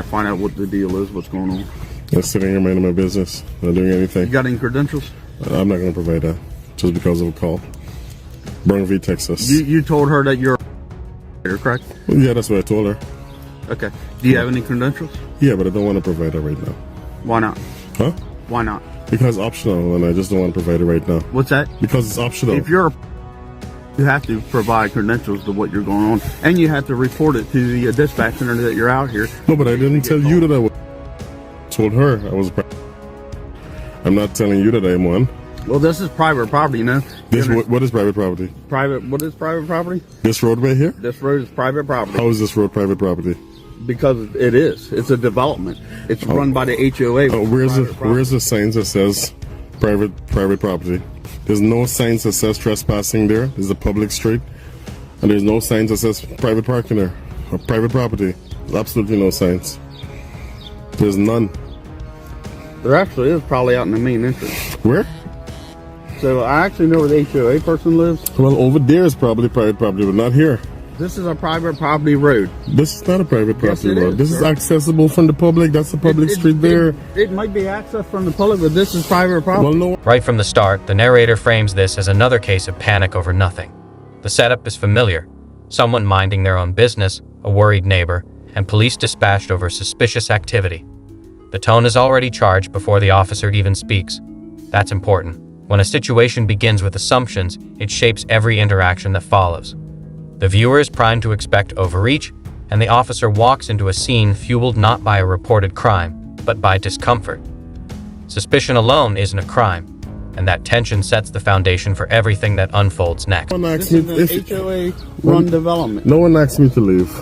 Find out what the deal is, what's going on. I'm sitting here minding my business, not doing anything. You got any credentials? I'm not going to provide that just because of a call. Brown v. Texas. You told her that you're correct? Yeah, that's what I told her. Okay. Do you have any credentials? Yeah, but I don't want to provide it right now. Why not? Huh? Why not? Because it's optional, and I just don't want to provide it right now. What's that? Because it's optional. If you have to provide credentials to what you're going on, and you have to report it to the dispatch center that you're out here. No, but I didn't tell you that I was. Told her I was. I'm not telling you that I'm one. Well, this is private property, you know. What is private property? What is private property? This road right here? This road is private property. How is this road private property? Because it is. It's a development. It's run by the HOA. Where's the signs that says private property? There's no signs that says trespassing there. There's a public street, and there's no signs that says private parking there or private property. There's absolutely no signs. There's none. There actually is, probably out in the main entrance. Where? So I actually know where the HOA person lives. Well, over there is probably private property, but not here. This is a private property road. This is not a private property road. This is sir. accessible from the public. That's the public street there. It might be accessed from the public, but this is private property. Well, no. Right from the start, the narrator frames this as another case of panic over nothing. The setup is familiar. Someone minding their own business, a worried neighbor, and police dispatched over suspicious activity. The tone is already charged before the officer even speaks. That's important. When a situation begins with assumptions, it shapes every interaction that follows. The viewer is primed to expect overreach, and the officer walks into a scene fueled not by a reported crime, but by discomfort. Suspicion alone isn't a crime, and that tension sets the foundation for everything that unfolds next. This is an HOA-run development. No one asked me to leave.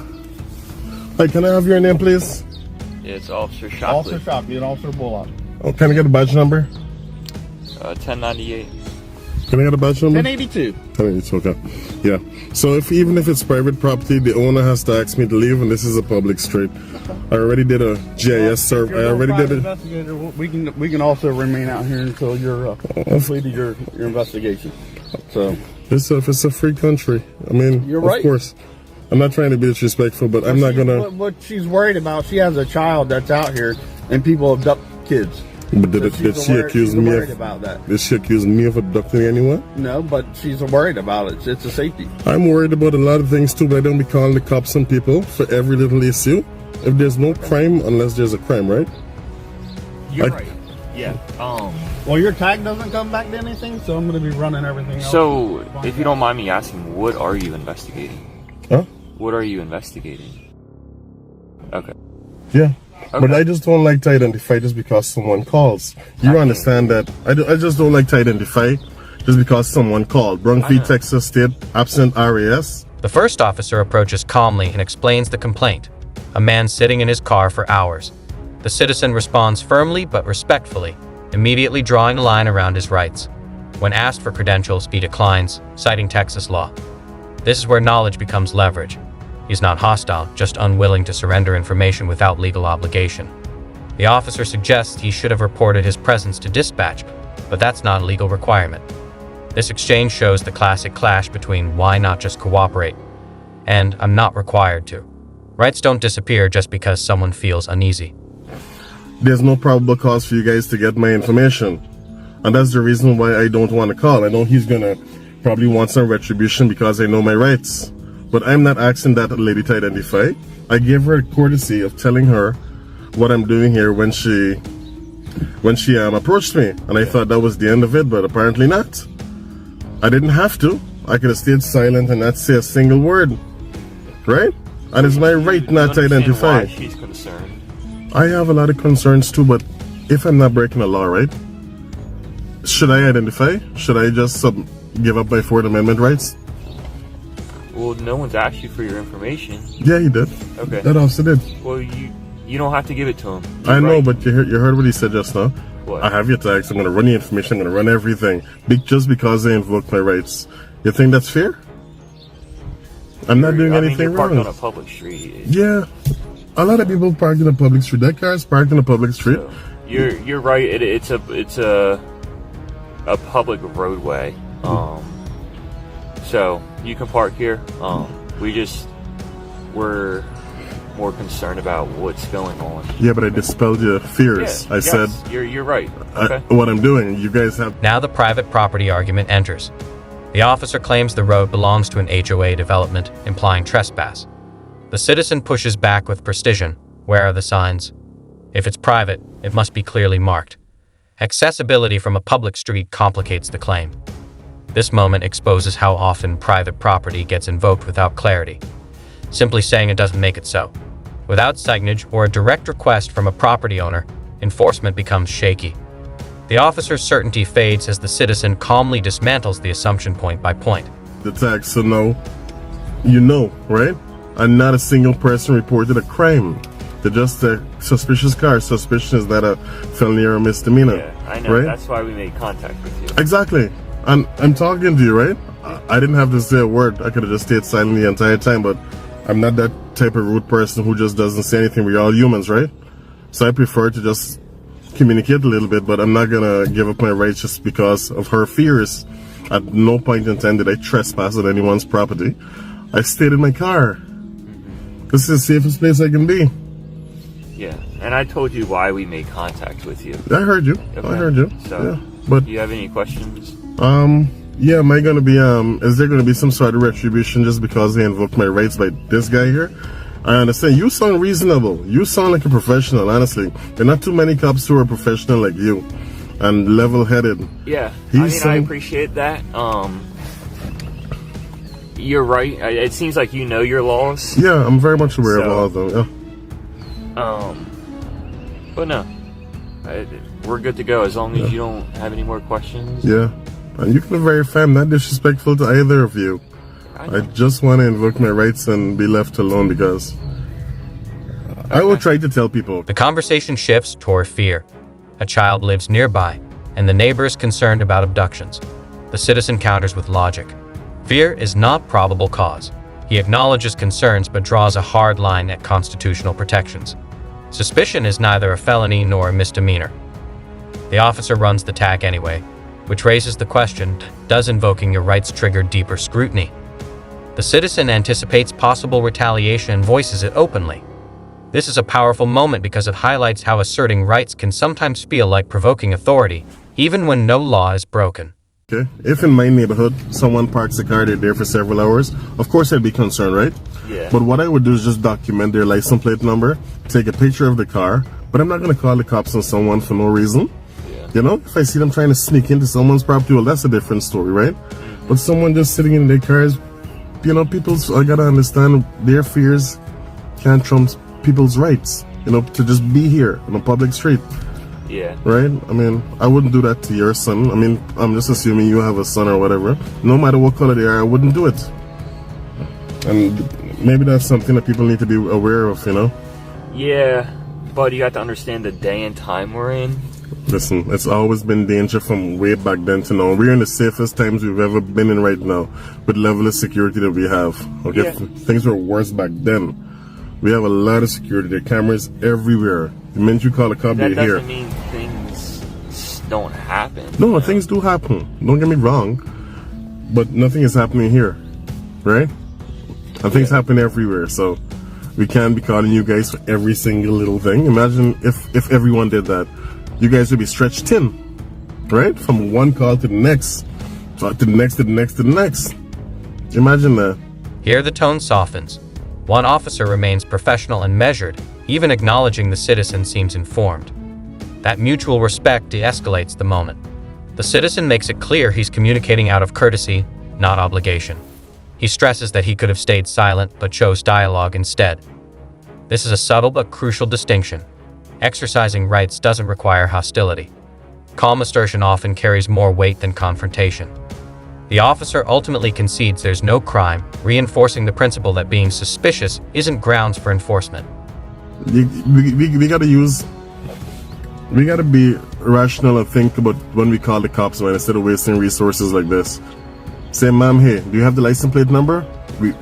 Hey, can I have your name, please? It's Officer Shockley. Officer Shockley and Officer Bullock. Oh, can I get a badge number? 1098. Can I get a badge number? 1082. 1082, okay. Yeah. So even if it's private property, the owner has to ask me to leave, and this is a public street. I already did a GIS survey. I already did it. Investigator, we can also remain out here until you're completed your investigation. So it's a free country. I mean, you're right. Of course. I'm not trying to be disrespectful, but I'm not gonna. What she's worried about, she has a child that's out here, and people abduct kids. But did she accuse me of abducting anyone? No, but she's worried about it. It's a safety. I'm worried about a lot of things too, but I don't be calling the cops on people for every little issue. If there's no crime, unless there's a crime, right? You're right. Yeah. Well, your tag doesn't come back to anything, so I'm going to be running everything else. So, if you don't mind me asking, what are you investigating? Huh? What are you investigating? Okay. Yeah. Okay. But I just don't like to identify just because someone calls. You understand that? I just don't like to identify just because someone called. Brown v. Texas State, absent RAS. The first officer approaches calmly and explains the complaint. A man sitting in his car for hours. The citizen responds firmly but respectfully, immediately drawing a line around his rights. When asked for credentials, he declines, citing Texas law. This is where knowledge becomes leverage. He's not hostile, just unwilling to surrender information without legal obligation. The officer suggests he should have reported his presence to dispatch, but that's not a legal requirement. This exchange shows the classic clash between why not just cooperate and I'm not required to. Rights don't disappear just because someone feels uneasy. There's no probable cause for you guys to get my information. And that's the reason why I don't want to call. I know he's gonna probably want some retribution because I know my rights. But I'm not asking that lady to identify. I gave her a courtesy of telling her what I'm doing here when she approached me. And I thought that was the end of it, but apparently not. I didn't have to. I could have stayed silent and not say a single word. Right? And it's my right not to identify. Why she's concerned? I have a lot of concerns too, but if I'm not breaking the law, right? Should I identify? Should I just give up my Fourth Amendment rights? Well, no one's asked you for your information. Yeah, he did. Okay. That officer did. Well, you don't have to give it to him. I know, but you heard what he said just now. What? I have your tags. I'm going to run the information. I'm going to run everything. Just because I invoked my rights. You think that's fair? I'm not doing anything you're parked wrong. on a public street. Yeah. A lot of people park in a public street. That car is parked in a public street. So, you're right. It's a public roadway. So you can park here. We're more concerned about what's going on. Yeah, but I dispelled your fears. Yeah, I said you're right. Okay. what I'm doing. You guys have. Now the private property argument enters. The officer claims the road belongs to an HOA development, implying trespass. The citizen pushes back with precision. Where are the signs? If it's private, it must be clearly marked. Accessibility from a public street complicates the claim. This moment exposes how often private property gets invoked without clarity. Simply saying it doesn't make it so. Without signage or a direct request from a property owner, enforcement becomes shaky. The officer's certainty fades as the citizen calmly dismantles the assumption point by point. The tag, so no, you know, right? And not a single person reported a crime. They're just a suspicious car. Suspicion is not a felony or a misdemeanor. Yeah, I know. Right? That's why we made contact with you. Exactly. And I'm talking to you, right? I didn't have to say a word. I could have just stayed silent the entire time, but I'm not that type of rude person who just doesn't say anything. We're all humans, right? So I prefer to just communicate a little bit, but I'm not gonna give up my rights just because of her fears. At no point in time did I trespass on anyone's property. I stayed in my car. This is the safest place I can be. Yeah, and I told you why we made contact with you. I heard you. Okay. I heard you. So, yeah. But do you have any questions? yeah, am I gonna be is there gonna be some sort of retribution just because they invoked my rights by this guy here? I understand. You sound reasonable. You sound like a professional, honestly. There are not too many cops who are professional like you and level-headed. Yeah, He's I appreciate that. You're right. It seems like you know your laws. Yeah, I'm very much aware of all of them. Yeah. But no, we're good to go as long as you don't have any more questions. Yeah, and you can be very fair. I'm not disrespectful to either of you. I just want to invoke my rights and be left alone because I will try to tell people. The conversation shifts toward fear. A child lives nearby, and the neighbor is concerned about abductions. The citizen counters with logic. Fear is not probable cause. He acknowledges concerns but draws a hard line at constitutional protections. Suspicion is neither a felony nor a misdemeanor. The officer runs the tag anyway, which raises the question, does invoking your rights trigger deeper scrutiny? The citizen anticipates possible retaliation and voices it openly. This is a powerful moment because it highlights how asserting rights can sometimes feel like provoking authority, even when no law is broken. Okay. If in my neighborhood someone parks a car, they're there for several hours, of course I'd be concerned, right? Yeah. But what I would do is just document their license plate number, take a picture of the car, but I'm not going to call the cops on someone for no reason. Yeah. You know, if I see them trying to sneak into someone's property, well, that's a different story, right? But someone just sitting in their cars, you know, I gotta understand their fears can't trump people's rights, you know, to just be here on a public street. Yeah. Right? I mean, I wouldn't do that to your son. I mean, I'm just assuming you have a son or whatever. No matter what color they are, I wouldn't do it. And maybe that's something that people need to be aware of, you know? Yeah, but you have to understand the day and time we're in. Listen, it's always been danger from way back then to now. We're in the safest times we've ever been in right now with level of security that we have. Okay, Yeah. Things were worse back then. We have a lot of security. There are cameras everywhere. The minute you call a cop, That they're here. doesn't mean things don't happen. No, things do happen. Don't get me wrong. But nothing is happening here. Right? And things happen everywhere. So we can't be calling you guys for every single little thing. Imagine if everyone did that. You guys would be stretched thin. Right? From one call to the next. To the next, to the next, to the next. Imagine that. Here the tone softens. One officer remains professional and measured, even acknowledging the citizen seems informed. That mutual respect de-escalates the moment. The citizen makes it clear he's communicating out of courtesy, not obligation. He stresses that he could have stayed silent but chose dialogue instead. This is a subtle but crucial distinction. Exercising rights doesn't require hostility. Calm assertion often carries more weight than confrontation. The officer ultimately concedes there's no crime, reinforcing the principle that being suspicious isn't grounds for enforcement. We gotta be rational and think about when we call the cops, man, instead of wasting resources like this. Say, ma'am, hey, do you have the license plate number? We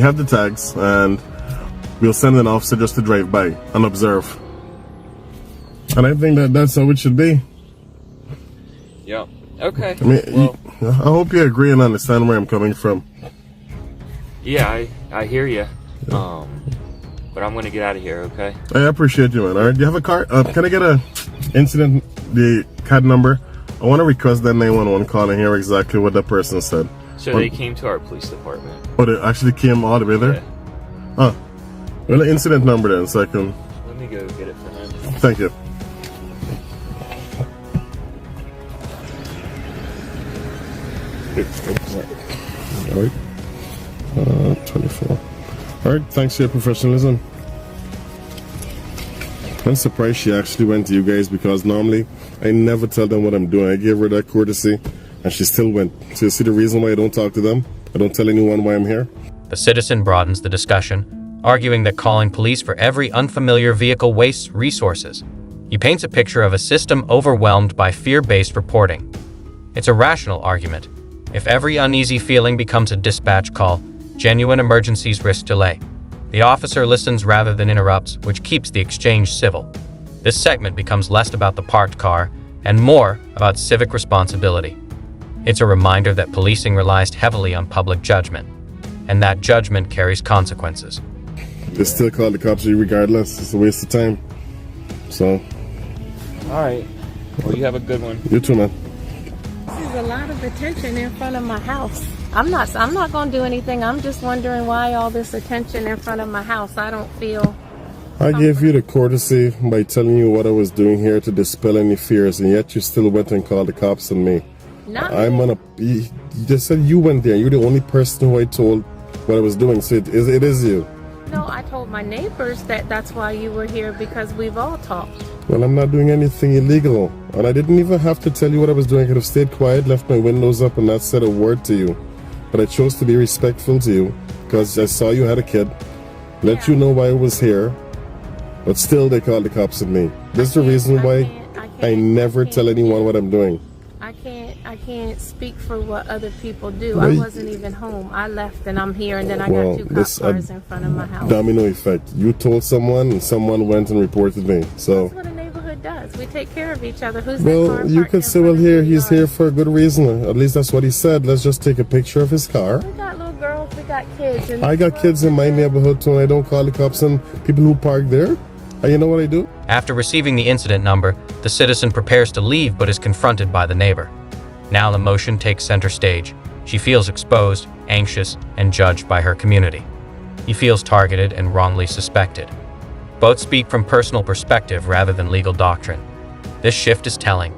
have the tags, and we'll send an officer just to drive by and observe. And I think that's how it should be. Yeah. Okay. I mean, well, I hope you agree and understand where I'm coming from. yeah, I hear you. but I'm gonna get out of here, okay? I appreciate you, man. All right, do you have a car? Can I get a incident, the CAD number? I want to request that 911 call and hear exactly what the person said. So they came to our police department. Oh, they actually came all the way there? Yeah. Huh. Well, the incident number then, so I can... Let me go get it for him. Thank you. All right. 24. All right, thanks for your professionalism. I'm surprised she actually went to you guys, because normally I never tell them what I'm doing. I gave her that courtesy and she still went. So you see the reason why I don't talk to them? I don't tell anyone why I'm here? The citizen broadens the discussion, arguing that calling police for every unfamiliar vehicle wastes resources. He paints a picture of a system overwhelmed by fear-based reporting. It's a rational argument. If every uneasy feeling becomes a dispatch call, genuine emergencies risk delay. The officer listens rather than interrupts, which keeps the exchange civil. This segment becomes less about the parked car and more about civic responsibility. It's a reminder that policing relies heavily on public judgment, and that judgment carries consequences. They still call the cops regardless. It's a waste of time. So, All right. Well, you have a good one. you too, man. This is a lot of attention in front of my house. I'm not going to do anything. I'm just wondering why all this attention in front of my house. I don't feel... I gave you the courtesy by telling you what I was doing here to dispel any fears, and yet you still went and called the cops on me. Not I'm me. gonna... You just said you went there. You're the only person who I told what I was doing, so it is you. No, I told my neighbors that that's why you were here, because we've all talked. Well, I'm not doing anything illegal, and I didn't even have to tell you what I was doing. I could have stayed quiet, left my windows up, and not said a word to you. But I chose to be respectful to you because I saw you had a kid, let you know why I was here, but still they called the cops on me. This is the reason why I never tell anyone what I'm doing. I can't speak for what other people do. Well, I wasn't even home. I left and I'm here, and then I got two cop cars in front of my house. Domino effect. You told someone and someone went and reported me. So That's what a neighborhood does. We take care of each other. Who's that well, car you parked could in say, front well, of here your he's yard? here for a good reason. At least that's what he said. Let's just take a picture of his car. We got little girls, we got kids. And I got kids in my neighborhood too, and I don't call the cops on people who park there. And you know what I do? After receiving the incident number, the citizen prepares to leave but is confronted by the neighbor. Now emotion takes center stage. She feels exposed, anxious, and judged by her community. He feels targeted and wrongly suspected. Both speak from personal perspective rather than legal doctrine. This shift is telling.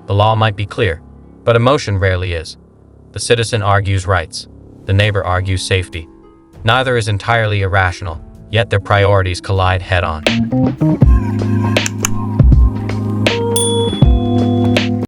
The law might be clear, but emotion rarely is. The citizen argues rights. The neighbor argues safety. Neither is entirely irrational, yet their priorities collide head-on.